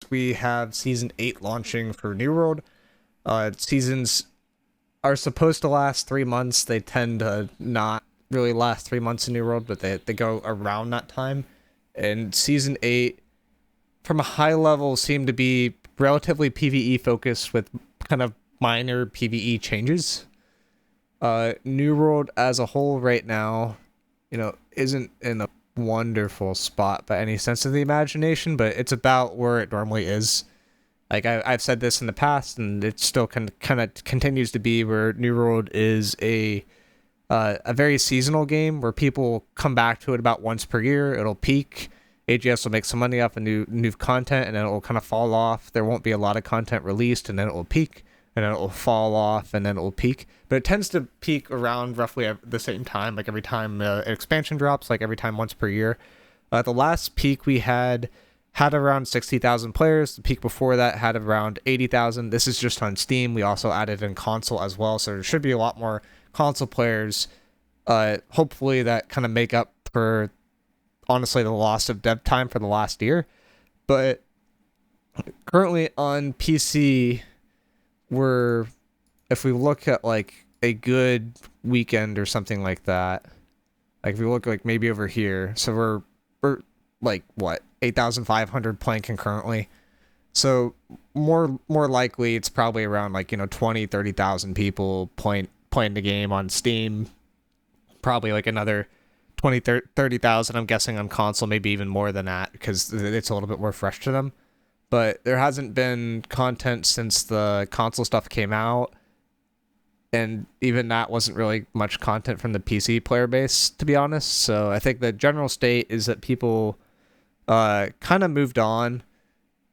we have Season 8 launching for New World. Seasons are supposed to last 3 months. They tend to not really last 3 months in New World, but they go around that time. And Season 8, from a high level, seemed to be relatively PvE focused with kind of minor PvE changes. New World as a whole right now, isn't in a wonderful spot by any sense of the imagination, but it's about where it normally is. Like I've said this in the past, and it still kind of continues to be where New World is a very seasonal game where people come back to it about once per year. It'll peak. AGS will make some money off of new content, and then it will kind of fall off. There won't be a lot of content released, and then it will peak, and then it will fall off, and then it will peak. But it tends to peak around roughly at the same time, like every time an expansion drops, like every time once per year. The last peak we had around 60,000 players. The peak before that had around 80,000. This is just on Steam. We also added in console as well, so there should be a lot more console players. Hopefully that kind of make up for, honestly, the loss of dev time for the last year. But currently on PC, if we look at like a good weekend or something like that, like if we look like maybe over here, so we're like what, 8,500 playing concurrently. So more likely it's probably around like 20-30,000 people playing the game on Steam. Probably like another 20-30,000 I'm guessing on console, maybe even more than that because it's a little bit more fresh to them. But there hasn't been content since the console stuff came out, and even that wasn't really much content from the PC player base, to be honest. So I think the general state is that people kind of moved on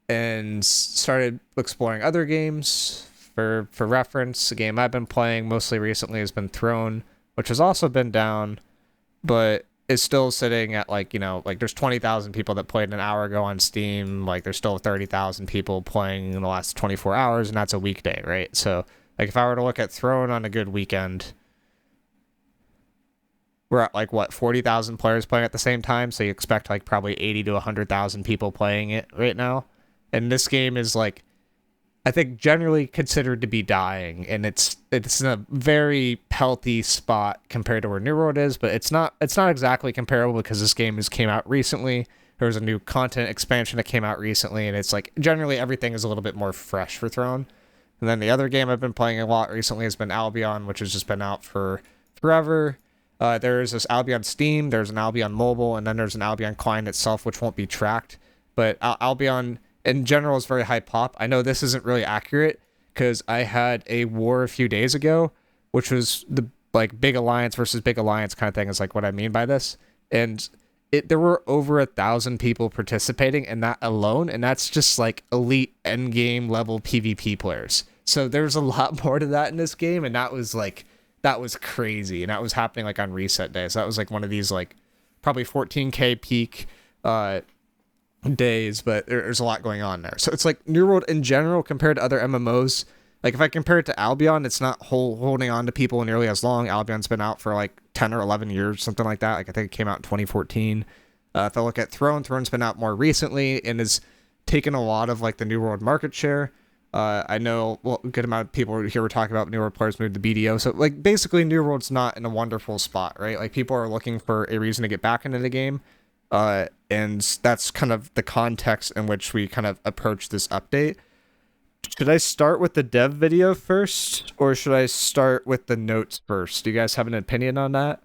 and started exploring other games. For reference, a game I've been playing mostly recently has been Throne, which has also been down, but is still sitting at like there's 20,000 people that played an hour ago on Steam. Like there's still 30,000 people playing in the last 24 hours, and that's a weekday, right? So like if I were to look at Throne on a good weekend, we're at like what, 40,000 players playing at the same time, so you expect like probably 80 to 100,000 people playing it right now. And this game is like, I think generally considered to be dying, and it's in a very healthy spot compared to where New World is, but it's not exactly comparable because this game came out recently. There was a new content expansion that came out recently, and it's like generally everything is a little bit more fresh for Throne. And then the other game I've been playing a lot recently has been Albion, which has just been out for forever. There's this Albion Steam, there's an Albion Mobile, and then there's an Albion client itself, which won't be tracked. But Albion in general is very high pop. I know this isn't really accurate because I had a war a few days ago, which was the like big alliance versus big alliance kind of thing is like what I mean by this. And there were over 1,000 people participating in that alone, and that's just like elite endgame level PvP players. So there's a lot more to that in this game, and that was crazy, and that was happening like on reset day. So that was like one of these like probably 14k peak days, but there's a lot going on there. So it's like New World in general compared to other MMOs. Like if I compare it to Albion, it's not holding on to people nearly as long. Albion's been out for like 10 or 11 years, something like that. Like I think it came out in 2014. If I look at Throne's been out more recently and has taken a lot of like the New World market share. I know a good amount of people here were talking about New World players moved to BDO. So like basically New World's not in a wonderful spot, right? Like people are looking for a reason to get back into the game. And that's kind of the context in which we kind of approach this update. Should I start with the dev video first, or should I start with the notes first? Do you guys have an opinion on that?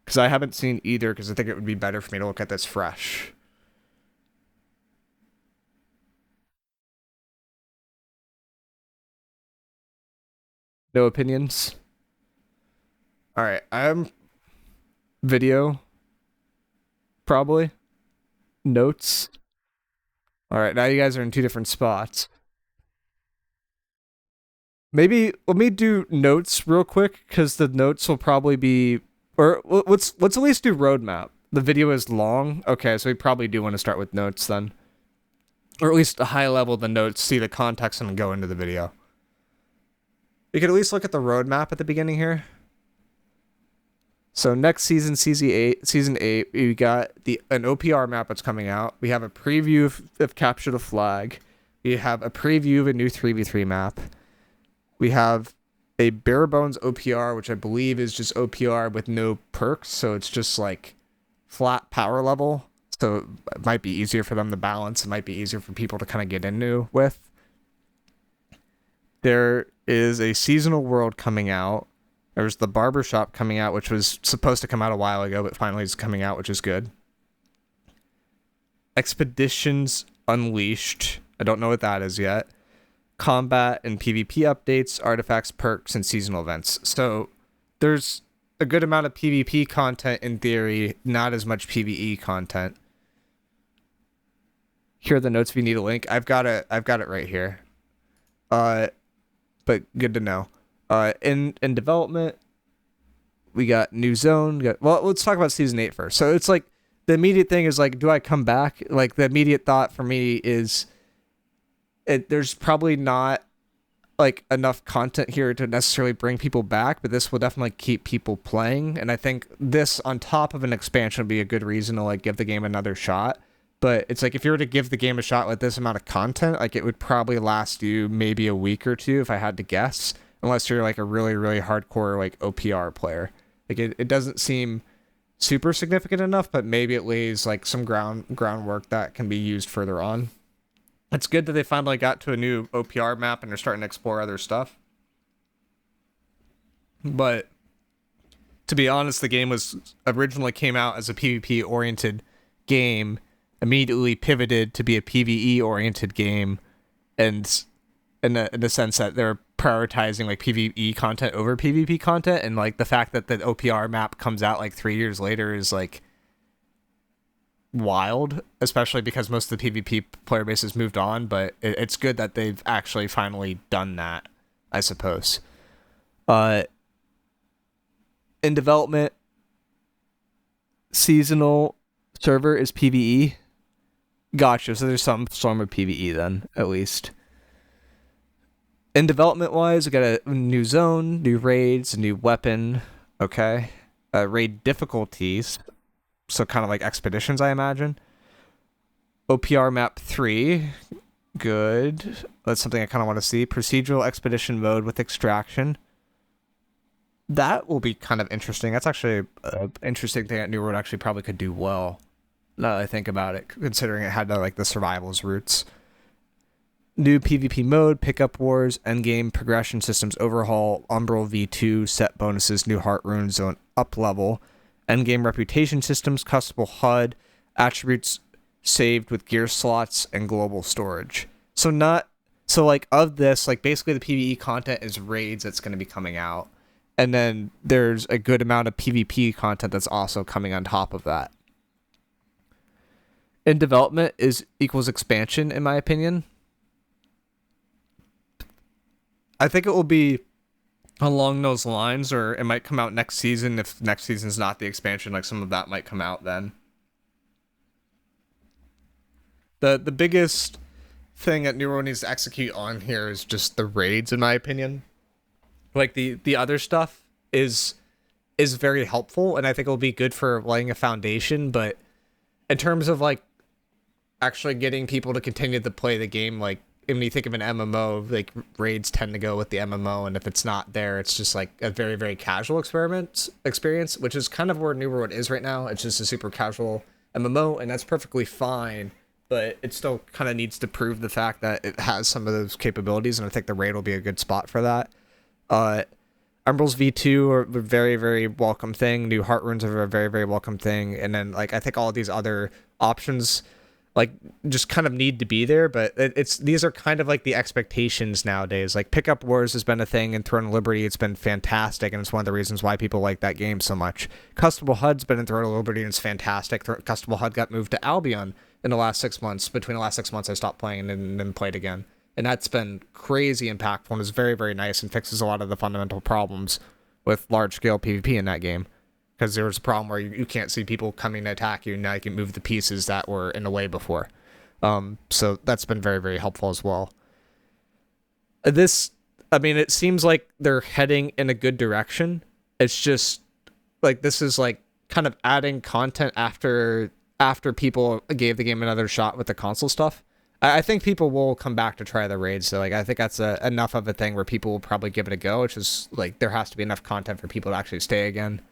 Because I haven't seen either, because I think it would be better for me to look at this fresh. No opinions? Alright, I'm video, probably. Notes. Alright, now you guys are in two different spots. Maybe let me do notes real quick, because the notes will probably be... Or let's at least do roadmap. The video is long. Okay, so we probably do want to start with notes then. Or at least a high level of the notes, see the context, and then go into the video. We could at least look at the roadmap at the beginning here. So next season, season 8, we got an OPR map that's coming out. We have a preview of Capture the Flag. We have a preview of a new 3v3 map. We have a bare bones OPR, which I believe is just OPR with no perks, so it's just like flat power level. So it might be easier for them to balance. It might be easier for people to kind of get into with. There is a seasonal world coming out. There's the barbershop coming out, which was supposed to come out a while ago, but finally is coming out, which is good. Expeditions Unleashed. I don't know what that is yet. Combat and PvP updates, artifacts, perks, and seasonal events. So there's a good amount of PvP content in theory, not as much PvE content. Here are the notes if you need a link. I've got it right here. But good to know. In development, we got new zone. Well, let's talk about season 8 first. So it's like the immediate thing is like, do I come back? Like the immediate thought for me is, there's probably not like enough content here to necessarily bring people back, but this will definitely keep people playing. And I think this on top of an expansion would be a good reason to like give the game another shot. But it's like if you were to give the game a shot with this amount of content, like it would probably last you maybe a week or two if I had to guess. Unless you're like a really, really hardcore like OPR player. Like it doesn't seem super significant enough, but maybe it lays like some groundwork that can be used further on. It's good that they finally got to a new OPR map and they're starting to explore other stuff. But to be honest, the game was originally came out as a PvP oriented game, immediately pivoted to be a PvE oriented game, and in the sense that they're prioritizing like PvE content over PvP content, and like the fact that the OPR map comes out like 3 years later is like wild, especially because most of the PvP player base has moved on. But it's good that they've actually finally done that, I suppose. In development, seasonal server is PvE. Gotcha. So there's some form of PvE then, at least. In development wise, we got a new zone, new raids, a new weapon. Okay. Raid difficulties. So kind of like expeditions, I imagine. OPR map 3. Good. That's something I kind of want to see. Procedural expedition mode with extraction. That will be kind of interesting. That's actually an interesting thing that New World actually probably could do well. Now that I think about it, considering it had like the survivals roots. New PvP mode, pickup wars, endgame progression systems overhaul, Umbral V2, set bonuses, new heart rune zone up level, endgame reputation systems, customable HUD, attributes saved with gear slots, and global storage. So like of this, like basically the PvE content is raids that's going to be coming out. And then there's a good amount of PvP content that's also coming on top of that. In development is equals expansion, in my opinion. I think it will be along those lines, or it might come out next season. If next season's not the expansion, like some of that might come out then. The biggest thing that New World needs to execute on here is just the raids, in my opinion. Like the other stuff is very helpful, and I think it'll be good for laying a foundation, but in terms of like actually getting people to continue to play the game, like when you think of an MMO, like raids tend to go with the MMO, and if it's not there, it's just like a very, very casual experience, which is kind of where New World is right now. It's just a super casual MMO, and that's perfectly fine, but it still kind of needs to prove the fact that it has some of those capabilities, and I think the raid will be a good spot for that. Umbral's V2 are a very, very welcome thing. New heart runes are a very, very welcome thing. And then like I think all of these other options like just kind of need to be there, but these are kind of like the expectations nowadays. Like pickup wars has been a thing, and Throne of Liberty, it's been fantastic, and it's one of the reasons why people like that game so much. Customable HUD's been in Throne of Liberty, and it's fantastic. Customable HUD got moved to Albion in the last 6 months. Between the last 6 months, I stopped playing and then played again. And that's been crazy impactful and is very, very nice and fixes a lot of the fundamental problems with large-scale PvP in that game. Because there was a problem where you can't see people coming to attack you, and now you can move the pieces that were in the way before. So that's been very, very helpful as well. It seems like they're heading in a good direction. It's just, like this is like kind of adding content after people gave the game another shot with the console stuff. I think people will come back to try the raids. So like I think that's enough of a thing where people will probably give it a go. Which is like there has to be enough content for people to actually stay again.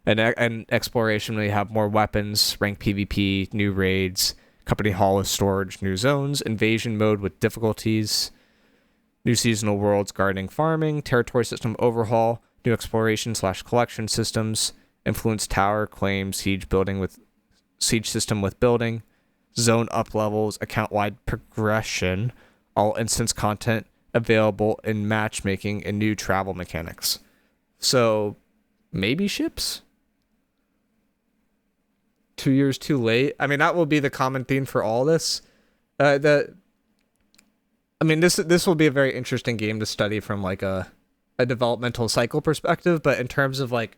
And exploration, we have more weapons, ranked PvP, new raids, company hall with storage, new zones, invasion mode with difficulties, new seasonal worlds, gardening, farming, territory system overhaul, new exploration/collection systems, influence tower, claim, siege system with building, zone up levels, account-wide progression, all instance content available in matchmaking, and new travel mechanics. So maybe ships? 2 years too late. I mean, that will be the common theme for all this. This will be a very interesting game to study from like a developmental cycle perspective. But in terms of like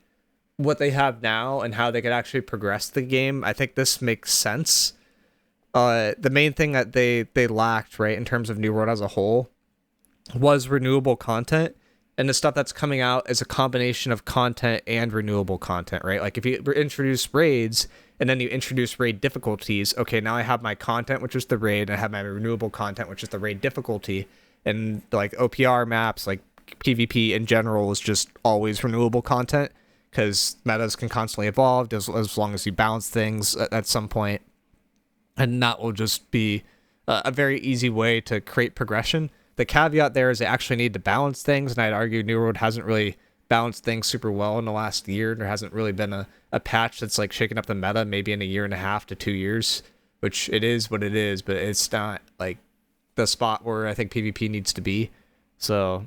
what they have now and how they could actually progress the game, I think this makes sense. The main thing that they lacked, right, in terms of New World as a whole, was renewable content. And the stuff that's coming out is a combination of content and renewable content, right? Like if you introduce raids and then you introduce raid difficulties, okay, now I have my content, which is the raid, and I have my renewable content, which is the raid difficulty. And like OPR maps, like PvP in general is just always renewable content because metas can constantly evolve as long as you balance things at some point. And that will just be a very easy way to create progression. The caveat there is they actually need to balance things, and I'd argue New World hasn't really balanced things super well in the last year. There hasn't really been a patch that's like shaking up the meta maybe in a year and a half to 2 years, which it is what it is, but it's not like the spot where I think PvP needs to be. So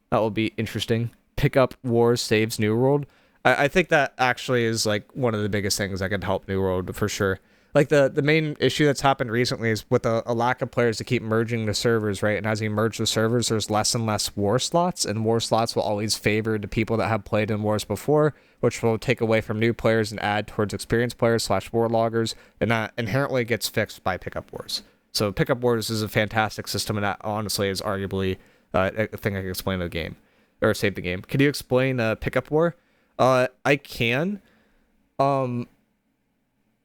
that will be interesting. Pick up Wars saves New World. I think that actually is like one of the biggest things that could help New World for sure. Like the main issue that's happened recently is with a lack of players to keep merging the servers, right? And as you merge the servers, there's less and less war slots, and war slots will always favor the people that have played in wars before, which will take away from new players and add towards experienced players/war loggers, and that inherently gets fixed by pickup wars. So pickup wars is a fantastic system, and that honestly is arguably a thing I can explain the game or save the game. Could you explain pickup war? I can.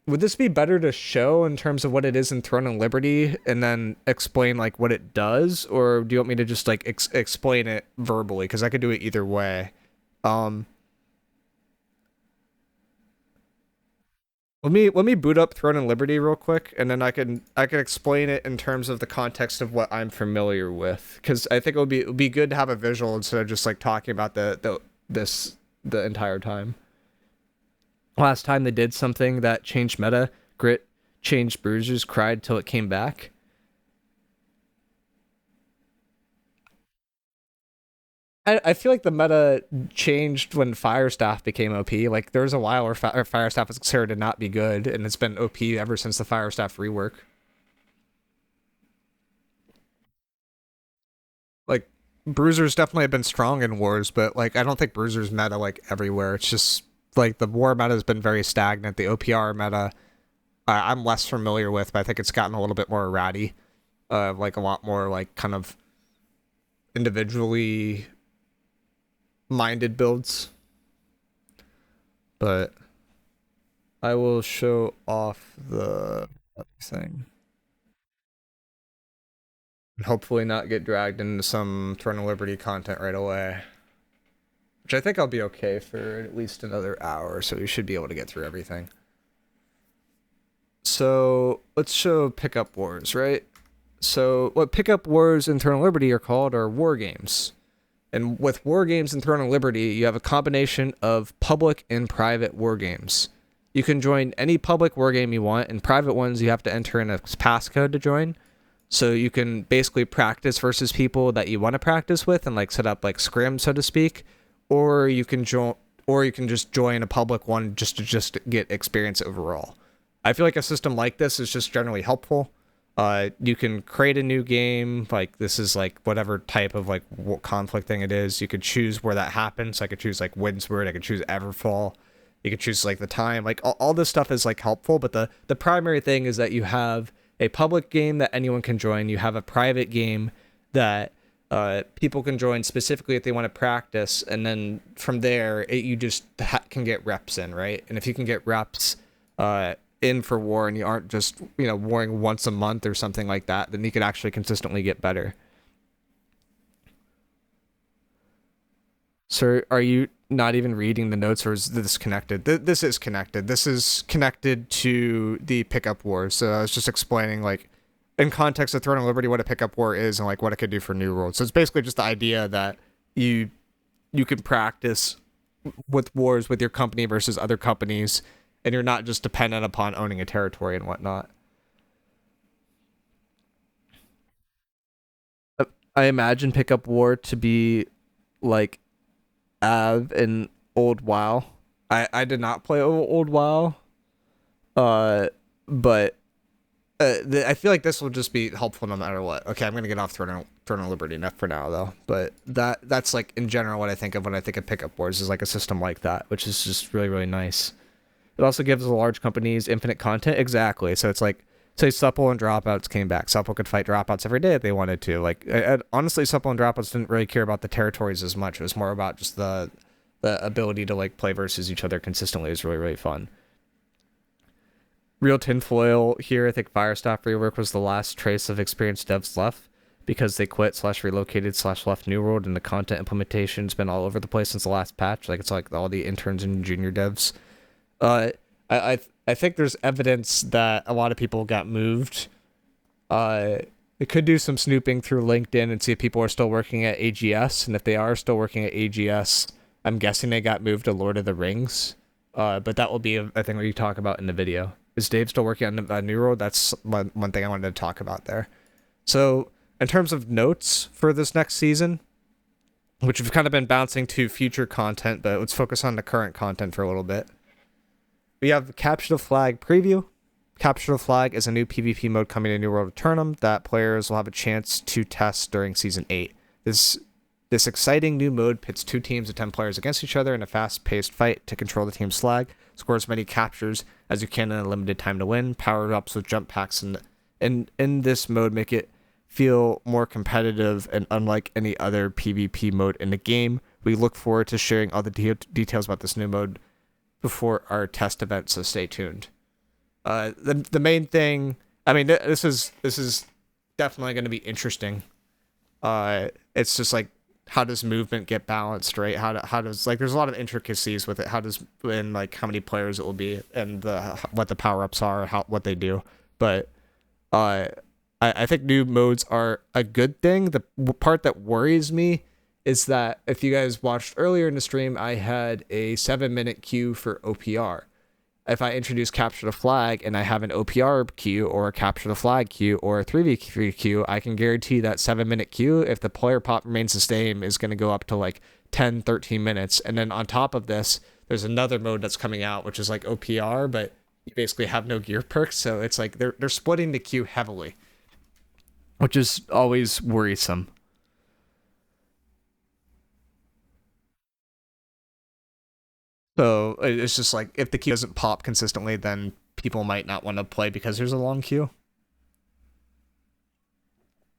Would this be better to show in terms of what it is in Throne and Liberty and then explain like what it does, or do you want me to just like explain it verbally? Because I could do it either way. Let me boot up Throne and Liberty real quick, and then I can explain it in terms of the context of what I'm familiar with. Because I think it would be good to have a visual instead of just like talking about the entire time. Last time they did something that changed meta, Grit changed Bruisers, cried till it came back. I feel like the meta changed when Firestaff became OP. Like there was a while where Firestaff was considered to not be good, and it's been OP ever since the Firestaff rework. Like Bruisers definitely have been strong in wars, but like I don't think Bruisers meta like everywhere. It's just like the war meta has been very stagnant. The OPR meta, I'm less familiar with, but I think it's gotten a little bit more ratty. Like a lot more like kind of individually minded builds. But I will show off the thing. And hopefully not get dragged into some Throne of Liberty content right away. Which I think I'll be okay for at least another hour, so we should be able to get through everything. So let's show pickup wars, right? So what pickup wars in Throne of Liberty are called are war games. And with war games in Throne of Liberty, you have a combination of public and private war games. You can join any public war game you want, and private ones you have to enter in a passcode to join. So you can basically practice versus people that you want to practice with and like set up like scrim, so to speak. Or you can just join a public one just to get experience overall. I feel like a system like this is just generally helpful. You can create a new game, like this is like whatever type of like conflict thing it is. You could choose where that happens. I could choose like Windsward. I could choose Everfall. You could choose like the time. Like all this stuff is like helpful, but the primary thing is that you have a public game that anyone can join. You have a private game that People can join specifically if they want to practice, and then from there, you just can get reps in, right? And if you can get reps in for war, and you aren't just warring once a month or something like that, then you can actually consistently get better. So are you not even reading the notes, or is this connected? This is connected. This is connected to the pickup war. So I was just explaining, like, in context of Throne of Liberty, what a pickup war is and like what it could do for New World. So it's basically just the idea that you you can practice with wars with your company versus other companies, and you're not just dependent upon owning a territory and whatnot. I imagine pickup war to be like Av and Old WoW. I did not play Old WoW, uh, but I feel like this will just be helpful no matter what. Okay, I'm gonna get off Throne of Liberty enough for now though. But that's like in general what I think of when I think of pickup wars is like a system like that, which is just really really nice. It also gives the large companies infinite content. Exactly. So it's like, say Supple and Dropouts came back. Supple could fight Dropouts every day if they wanted to. Like, honestly, Supple and Dropouts didn't really care about the territories as much. It was more about just the ability to like play versus each other consistently. It was really really fun. Real tinfoil here. I think Firestaff rework was the last trace of experienced devs left because they quit slash relocated slash left New World, and the content implementation's been all over the place since the last patch. Like it's like all the interns and junior devs. Uh, I think there's evidence that a lot of people got moved. It could do some snooping through LinkedIn and see if people are still working at AGS, and if they are still working at AGS, I'm guessing they got moved to Lord of the Rings. But that will be a thing we talk about in the video. Is Dave still working on New World? That's one thing I wanted to talk about there. So, in terms of notes for this next season, which have kind of been bouncing to future content, but let's focus on the current content for a little bit. We have Capture the Flag preview. Capture the Flag is a new PvP mode coming to New World Eternum that players will have a chance to test during Season 8. This exciting new mode pits two teams of 10 players against each other in a fast-paced fight to control the team's flag. Score as many captures as you can in a limited time to win. Power-ups with jump packs and in this mode make it feel more competitive and unlike any other PvP mode in the game. We look forward to sharing all the details about this new mode before our test event, so stay tuned. The main thing, I mean, this is definitely going to be interesting. It's just like, how does movement get balanced, right? How does, like, there's a lot of intricacies with it. How does, and like how many players it will be, and what the power ups are, what they do. But I think new modes are a good thing. The part that worries me is that if you guys watched earlier in the stream, I had a 7-minute queue for OPR. If I introduce Capture the Flag and I have an OPR queue or a Capture the Flag queue or a 3v3 queue, I can guarantee that 7-minute queue, if the player pop remains the same, is going to go up to like 10, 13 minutes. And then on top of this, there's another mode that's coming out, which is like OPR, but you basically have no gear perks. So it's like they're splitting the queue heavily, which is always worrisome. So it's just like, if the queue doesn't pop consistently, then people might not want to play because there's a long queue.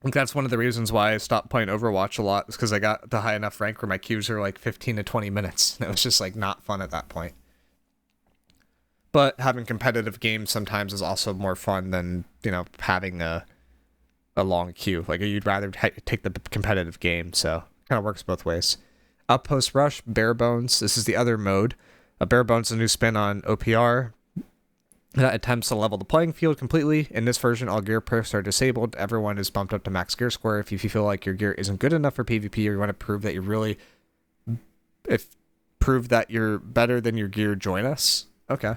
I think that's one of the reasons why I stopped playing Overwatch a lot, is because I got to high enough rank where my queues are like 15 to 20 minutes. And it was just like not fun at that point. But having competitive games sometimes is also more fun than, having a long queue. Like, you'd rather take the competitive game, so kind of works both ways. Outpost Rush, Bare Bones. This is the other mode. Bare Bones is a new spin on OPR that attempts to level the playing field completely. In this version, all gear perks are disabled. Everyone is bumped up to max gear score. If you feel like your gear isn't good enough for PvP, or you want to prove that prove that you're better than your gear, join us. Okay.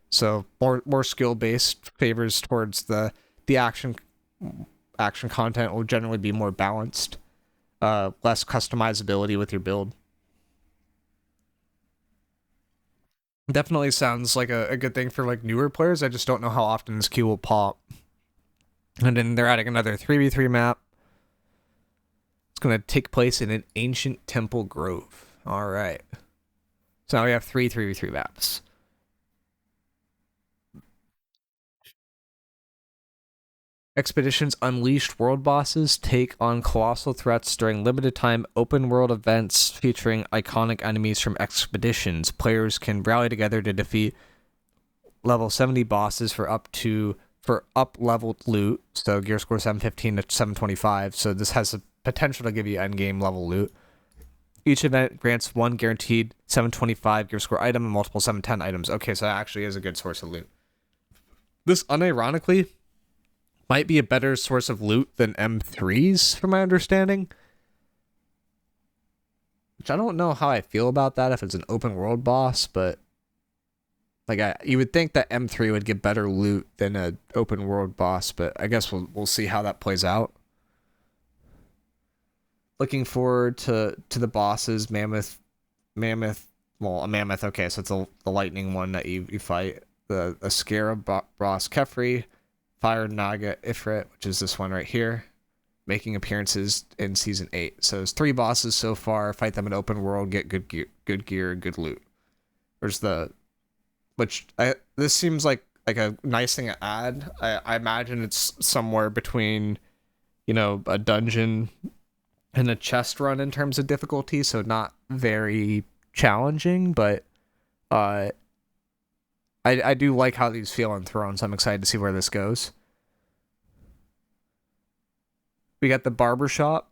So more skill based, favors towards the action content will generally be more balanced. Less customizability with your build. Definitely sounds like a good thing for like newer players. I just don't know how often this queue will pop. And then they're adding another 3v3 map. It's going to take place in an ancient temple grove. All right. So now we have 3v3 maps. Expeditions Unleashed world bosses take on colossal threats during limited time open world events featuring iconic enemies from Expeditions. Players can rally together to defeat level 70 bosses for up-leveled loot. So gear score 715 to 725. So this has the potential to give you endgame level loot. Each event grants one guaranteed 725 gear score item and multiple 710 items. Okay, so that actually is a good source of loot. This, unironically, might be a better source of loot than M3s, from my understanding. Which I don't know how I feel about that if it's an open world boss, but like you would think that M3 would get better loot than an open world boss, but I guess we'll see how that plays out. Looking forward to the bosses, Mammoth. Well, a Mammoth. Okay, so it's the lightning one that you fight. The Scarab boss Kefri. Fire Naga Ifrit, which is this one right here, making appearances in Season 8. So there's 3 bosses so far. Fight them in open world, get good gear, good loot. There's this seems like a nice thing to add. I imagine it's somewhere between, a dungeon and a chest run in terms of difficulty, so not very challenging, but I do like how these feel on Thrones. I'm excited to see where this goes. We got the barbershop,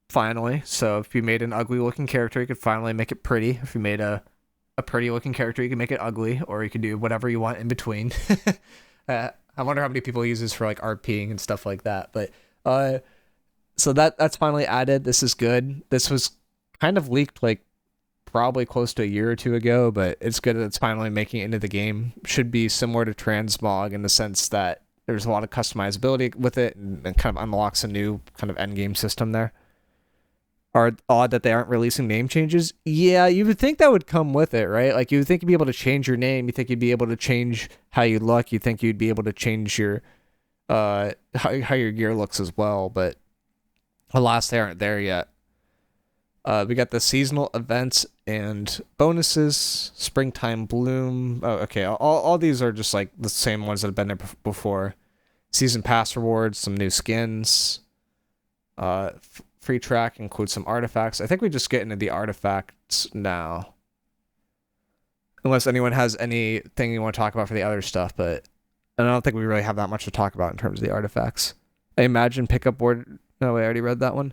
finally. So if you made an ugly looking character, you could finally make it pretty. If you made a pretty looking character, you can make it ugly, or you can do whatever you want in between. I wonder how many people use this for like RPing and stuff like that. But so that's finally added. This is good. This was kind of leaked like probably close to a year or two ago, but it's good that it's finally making it into the game. Should be similar to Transmog in the sense that there's a lot of customizability with it and kind of unlocks a new kind of endgame system there. Are odd that they aren't releasing name changes. Yeah, you would think that would come with it, right? Like you would think you'd be able to change your name. You think you'd be able to change how you look. You think you'd be able to change your how your gear looks as well, but alas, they aren't there yet. We got the seasonal events and bonuses, springtime bloom. Oh, okay. All these are just like the same ones that have been there before. Season pass rewards, some new skins. Free track includes some artifacts. I think we just get into the artifacts now. Unless anyone has anything you want to talk about for the other stuff, but I don't think we really have that much to talk about in terms of the artifacts. I imagine pickup board. No, I already read that one.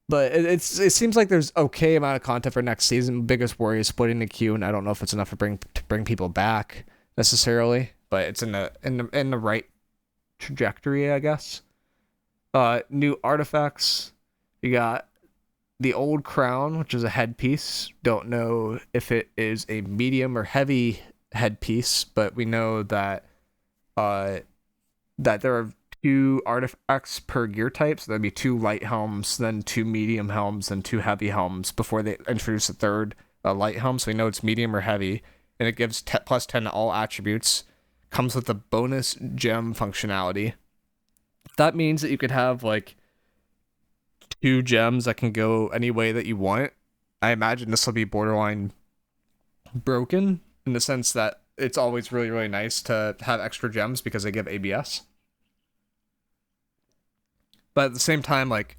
But it seems like there's okay amount of content for next season. Biggest worry is splitting the queue, and I don't know if it's enough to bring people back necessarily. But it's in the right trajectory, I guess. New artifacts. You got the old crown, which is a headpiece. Don't know if it is a medium or heavy headpiece, but we know that that there are 2 artifacts per gear type, so there'd be 2 light helms, then 2 medium helms, and 2 heavy helms before they introduce a third light helm. So we know it's medium or heavy, and it gives plus 10 to all attributes. Comes with a bonus gem functionality. That means that you could have like 2 gems that can go any way that you want. I imagine this will be borderline broken in the sense that it's always really, really nice to have extra gems because they give ABS. But at the same time, like,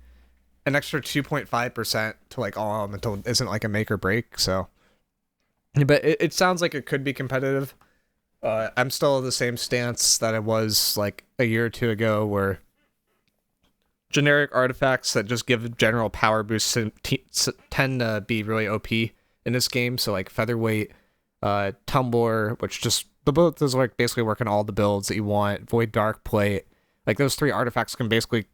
an extra 2.5% to, like, all elemental isn't, like, a make or break, so. But it sounds like it could be competitive. I'm still in the same stance that I was, like, a year or 2 ago, where generic artifacts that just give general power boosts tend to be really OP in this game. So, like, Featherweight, Tumbler, which just, those, like, basically work on all the builds that you want. Void Dark Plate. Like, those 3 artifacts can basically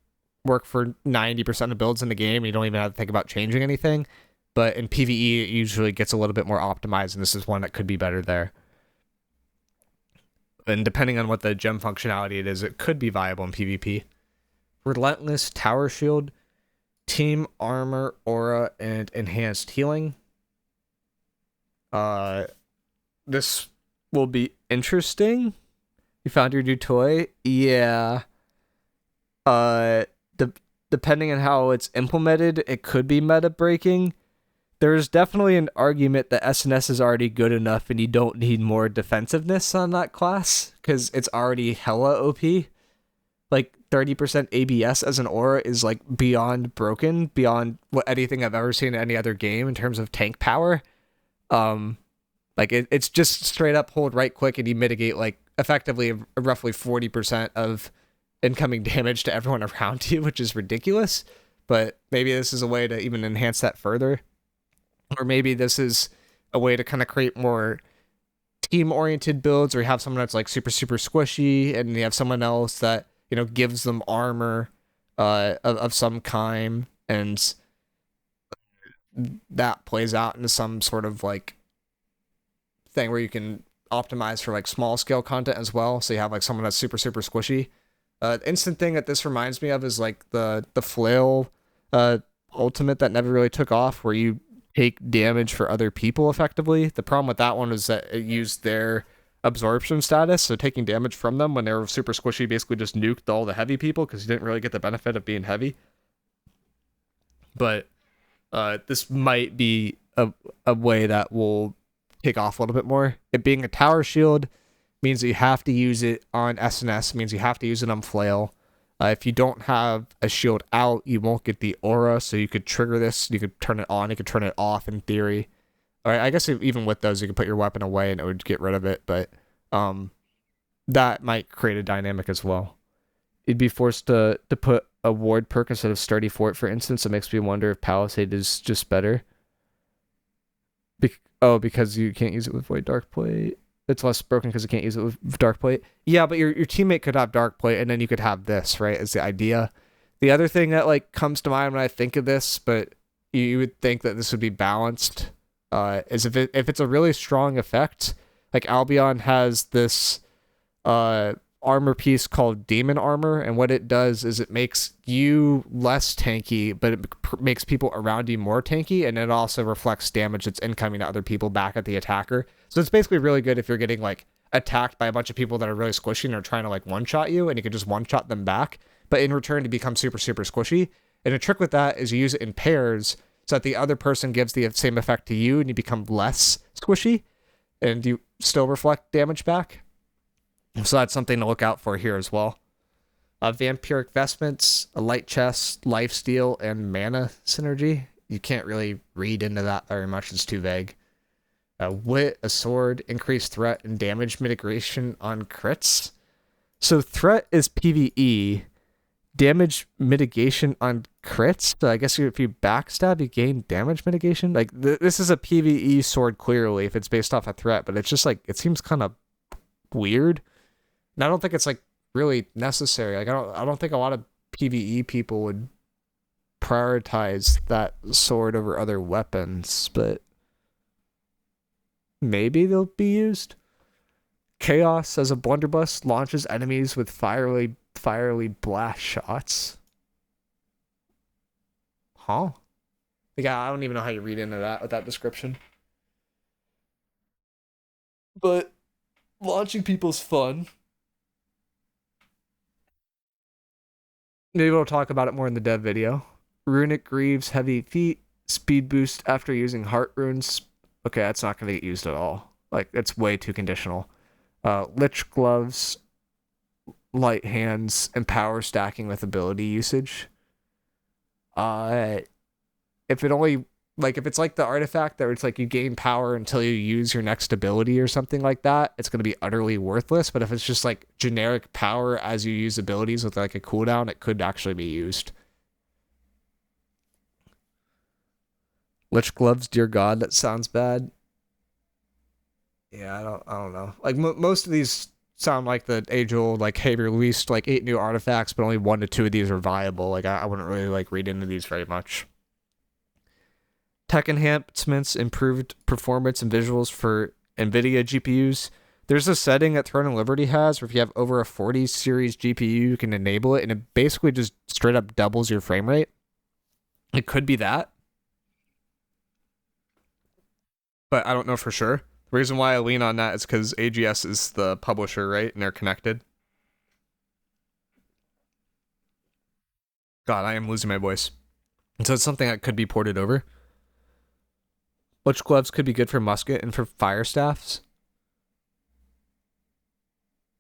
work for 90% of builds in the game. You don't even have to think about changing anything. But in PvE, it usually gets a little bit more optimized, and this is one that could be better there. And depending on what the gem functionality it is, it could be viable in PvP. Relentless Tower Shield, Team Armor, Aura, and Enhanced Healing. This will be interesting. You found your new toy? Yeah. Depending on how it's implemented, it could be meta breaking. There's definitely an argument that SNS is already good enough and you don't need more defensiveness on that class because it's already hella OP. like 30% ABS as an aura is like beyond broken, beyond what anything I've ever seen in any other game in terms of tank power. Um, like it's just straight up hold right click and you mitigate like effectively roughly 40% of incoming damage to everyone around you, which is ridiculous. But maybe this is a way to even enhance that further. Or maybe this is a way to kind of create more team-oriented builds, or you have someone that's like super, super squishy, and you have someone else that, you know, gives them armor of some kind, and that plays out into some sort of like thing where you can optimize for like small scale content as well. So you have like someone that's super, super squishy. The instant thing that this reminds me of is like the flail ultimate that never really took off, where you take damage for other people effectively. The problem with that one was that it used their absorption status, so taking damage from them when they were super squishy basically just nuked all the heavy people because you didn't really get the benefit of being heavy. But this might be a way that will take off a little bit more. It being a tower shield means that you have to use it on SNS, means you have to use it on flail. If you don't have a shield out, you won't get the aura, so you could trigger this, you could turn it on, you could turn it off in theory. All right, I guess even with those, you could put your weapon away and it would get rid of it, but that might create a dynamic as well. You'd be forced to put a ward perk instead of sturdy fort, for instance. It makes me wonder if Palisade is just better. Because you can't use it with Void Dark Plate. It's less broken because you can't use it with Dark Plate. Yeah, but your teammate could have Dark Plate, and then you could have this, right, is the idea. The other thing that like comes to mind when I think of this, but you would think that this would be balanced, is if it's a really strong effect. Like Albion has this armor piece called Demon Armor, and what it does is it makes you less tanky, but it makes people around you more tanky, and it also reflects damage that's incoming to other people back at the attacker. So it's basically really good if you're getting like attacked by a bunch of people that are really squishy and are trying to like one-shot you, and you can just one-shot them back, but in return you become super, super squishy. And a trick with that is you use it in pairs so that the other person gives the same effect to you and you become less squishy, and you still reflect damage back. So that's something to look out for here as well. Vampiric Vestments, a light chest, lifesteal, and mana synergy. You can't really read into that very much, it's too vague. Wit, a sword, increased threat and damage mitigation on crits. So threat is PvE, damage mitigation on crits. So I guess if you backstab, you gain damage mitigation. Like this is a PvE sword clearly if it's based off a threat, but it's just like, it seems kind of weird. And I don't think it's like really necessary. Like I don't think a lot of PvE people would prioritize that sword over other weapons, but maybe they'll be used. Chaos as a blunderbuss launches enemies with fiery blast shots. Huh? Like, I don't even know how you read into that with that description. But launching people's fun. Maybe we'll talk about it more in the dev video. Runic Greaves, heavy feet, speed boost after using heart runes. Okay, that's not going to get used at all. Like, it's way too conditional. Lich gloves, light hands, and power stacking with ability usage. If it only, like, if it's like the artifact that it's like you gain power until you use your next ability or something like that, it's going to be utterly worthless. But if it's just like generic power as you use abilities with like a cooldown, it could actually be used. Lich gloves, dear God, that sounds bad. Yeah, I don't know. Like most of these sound like the age-old, like, hey, we released like 8 new artifacts, but only 1 to 2 of these are viable. Like I wouldn't really like read into these very much. Tech enhancements, improved performance and visuals for NVIDIA GPUs. There's a setting that Throne of Liberty has where if you have over a 40 series GPU, you can enable it, and it basically just straight up doubles your frame rate. It could be that, but I don't know for sure. The reason why I lean on that is because AGS is the publisher, right? And they're connected. God, I am losing my voice. And so it's something that could be ported over. Lich gloves could be good for musket and for fire staffs.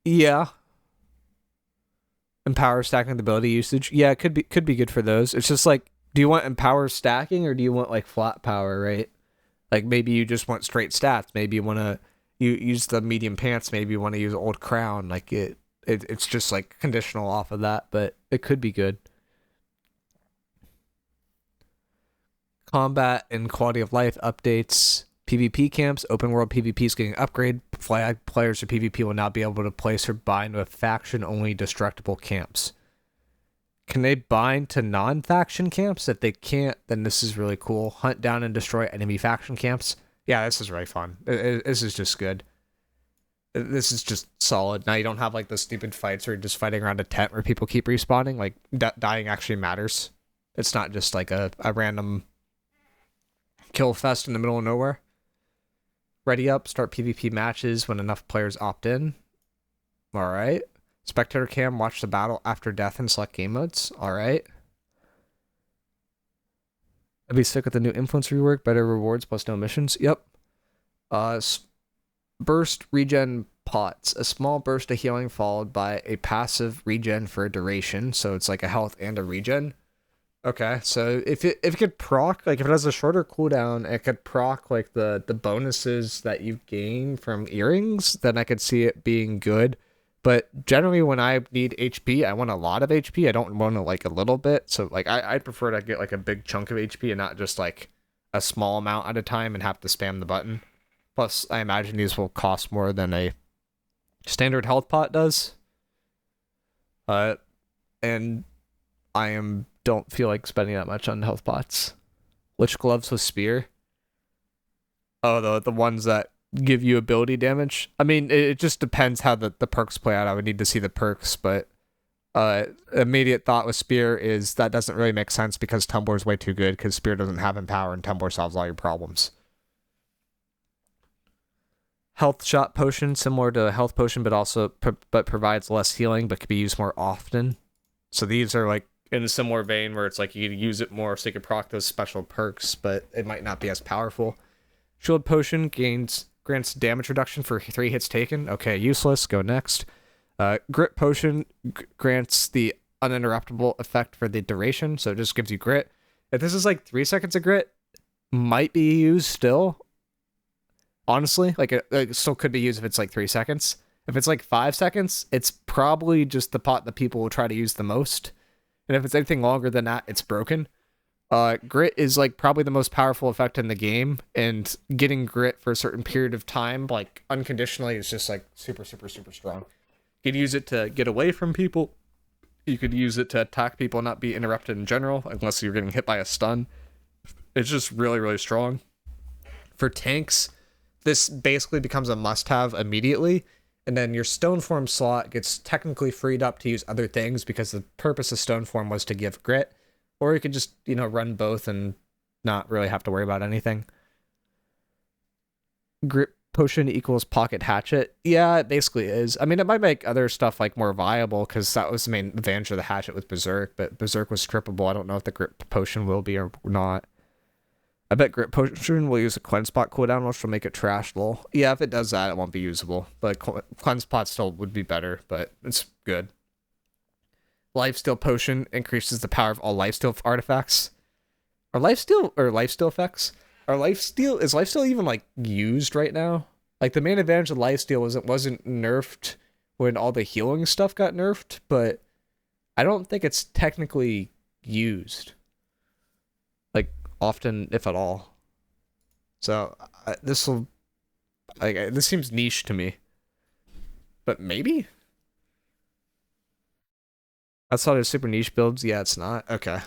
Yeah. Empower stacking with ability usage. Yeah, it could be good for those. It's just like, do you want empower stacking or do you want like flat power, right? Like maybe you just want straight stats. Maybe you want to you use the medium pants. Maybe you want to use old crown. Like it's just like conditional off of that, but it could be good. Combat and quality of life updates. PvP camps, open world PvP is getting upgraded. Flag players or PvP will now be able to place or bind with faction only destructible camps. Can they bind to non-faction camps? If they can't, then this is really cool. Hunt down and destroy enemy faction camps. Yeah, this is really fun. This is just good. This is just solid. Now you don't have like the stupid fights where you're just fighting around a tent where people keep respawning. Like dying actually matters. It's not just like a random kill fest in the middle of nowhere. Ready up, start PvP matches when enough players opt in. Alright. Spectator cam, watch the battle after death and select game modes. Alright. I'd be sick with the new influence rework, better rewards plus no missions. Yep. Burst regen pots. A small burst of healing followed by a passive regen for a duration. So it's like a health and a regen. Okay, so if it could proc, like if it has a shorter cooldown, it could proc like the bonuses that you gain from earrings, then I could see it being good. But generally when I need HP, I want a lot of HP. I don't want to like a little bit. So like I'd prefer to get like a big chunk of HP and not just like a small amount at a time and have to spam the button. Plus, I imagine these will cost more than a standard health pot does. And don't feel like spending that much on health pots. Lich gloves with spear. Oh, the ones that give you ability damage. I mean, it just depends how the perks play out. I would need to see the perks, but immediate thought with spear is that doesn't really make sense because Tumbler is way too good because spear doesn't have empower and Tumbler solves all your problems. Health shot potion, similar to a health potion, but provides less healing, but can be used more often. So these are like in a similar vein where it's like you could use it more so you could proc those special perks, but it might not be as powerful. Shield potion grants damage reduction for 3 hits taken. Okay, useless. Go next. Grit potion grants the uninterruptible effect for the duration, so it just gives you grit. If this is like 3 seconds of grit, might be used still. Honestly, like it still could be used if it's like 3 seconds. If it's like 5 seconds, it's probably just the pot that people will try to use the most. And if it's anything longer than that, it's broken. Grit is like probably the most powerful effect in the game, and getting grit for a certain period of time, like unconditionally, is just like super, super, super strong. You could use it to get away from people. You could use it to attack people and not be interrupted in general, unless you're getting hit by a stun. It's just really, really strong. For tanks, this basically becomes a must-have immediately. And then your stone form slot gets technically freed up to use other things because the purpose of stone form was to give grit. Or you could just, run both and not really have to worry about anything. Grit potion equals pocket hatchet. Yeah, it basically is. I mean, it might make other stuff like more viable because that was the main advantage of the hatchet with Berserk. But Berserk was trippable. I don't know if the grit potion will be or not. I bet Grit Potion will use a Cleanse Pot cooldown, which will make it trash, lol. Yeah, if it does that, it won't be usable. But Cleanse Pot still would be better, but it's good. Lifesteal Potion increases the power of all lifesteal artifacts. Is lifesteal even, like, used right now? Like, the main advantage of lifesteal wasn't nerfed when all the healing stuff got nerfed, but I don't think it's technically used. Like, often, if at all. So this seems niche to me, but maybe that's not a super niche builds. Yeah, it's not. Okay,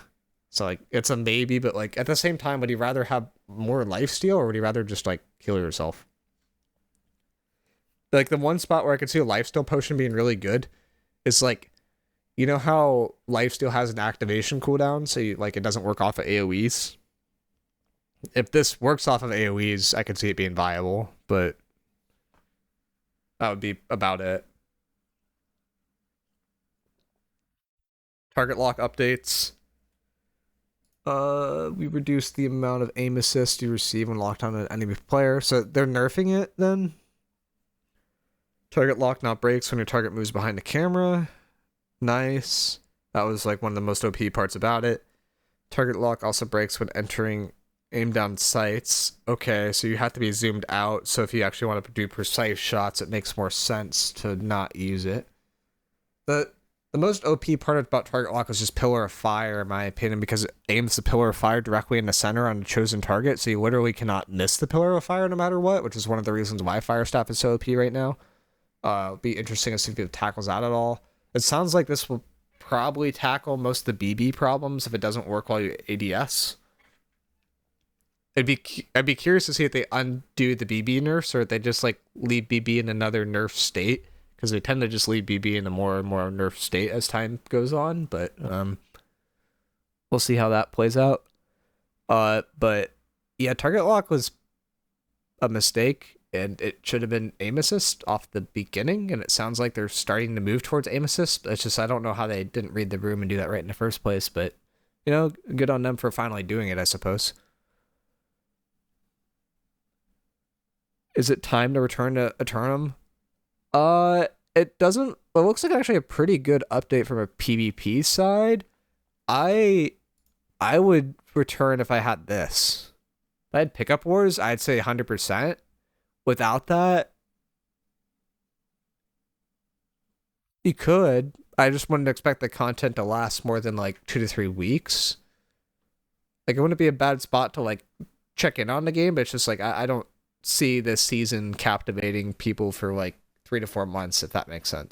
so like it's a maybe, but like at the same time, would you rather have more lifesteal or would you rather just like heal yourself? Like the one spot where I could see a lifesteal potion being really good is like, you know how lifesteal has an activation cooldown, so it doesn't work off of AoEs. If this works off of AoEs, I could see it being viable, but that would be about it. Target lock updates. We reduced the amount of aim assist you receive when locked on an enemy player, so they're nerfing it then. Target lock now breaks when your target moves behind the camera. Nice. That was like one of the most OP parts about it. Target lock also breaks when entering aim down sights. Okay, so you have to be zoomed out. So if you actually want to do precise shots, it makes more sense to not use it. The most OP part about target lock is just pillar of fire, in my opinion, because it aims the pillar of fire directly in the center on a chosen target, so you literally cannot miss the pillar of fire no matter what, which is one of the reasons why fire staff is so OP right now. It'll be interesting to see if it tackles that at all. It sounds like this will probably tackle most of the BB problems if it doesn't work while you ADS. I'd be curious to see if they undo the BB nerfs or if they just like leave BB in another nerf state, because they tend to just leave BB in a more and more nerf state as time goes on. But we'll see how that plays out. But yeah, target lock was a mistake, and it should have been aim assist off the beginning. And it sounds like they're starting to move towards aim assist. It's just I don't know how they didn't read the room and do that right in the first place. But you know, good on them for finally doing it, I suppose. Is it time to return to Eternum? It doesn't. It looks like actually a pretty good update from a PvP side. I would return if I had this. If I had pickup wars, I'd say 100%. Without that, you could. I just wouldn't expect the content to last more than like 2 to 3 weeks. Like it wouldn't be a bad spot to like check in on the game, but it's just like I don't see this season captivating people for like 3 to 4 months, if that makes sense.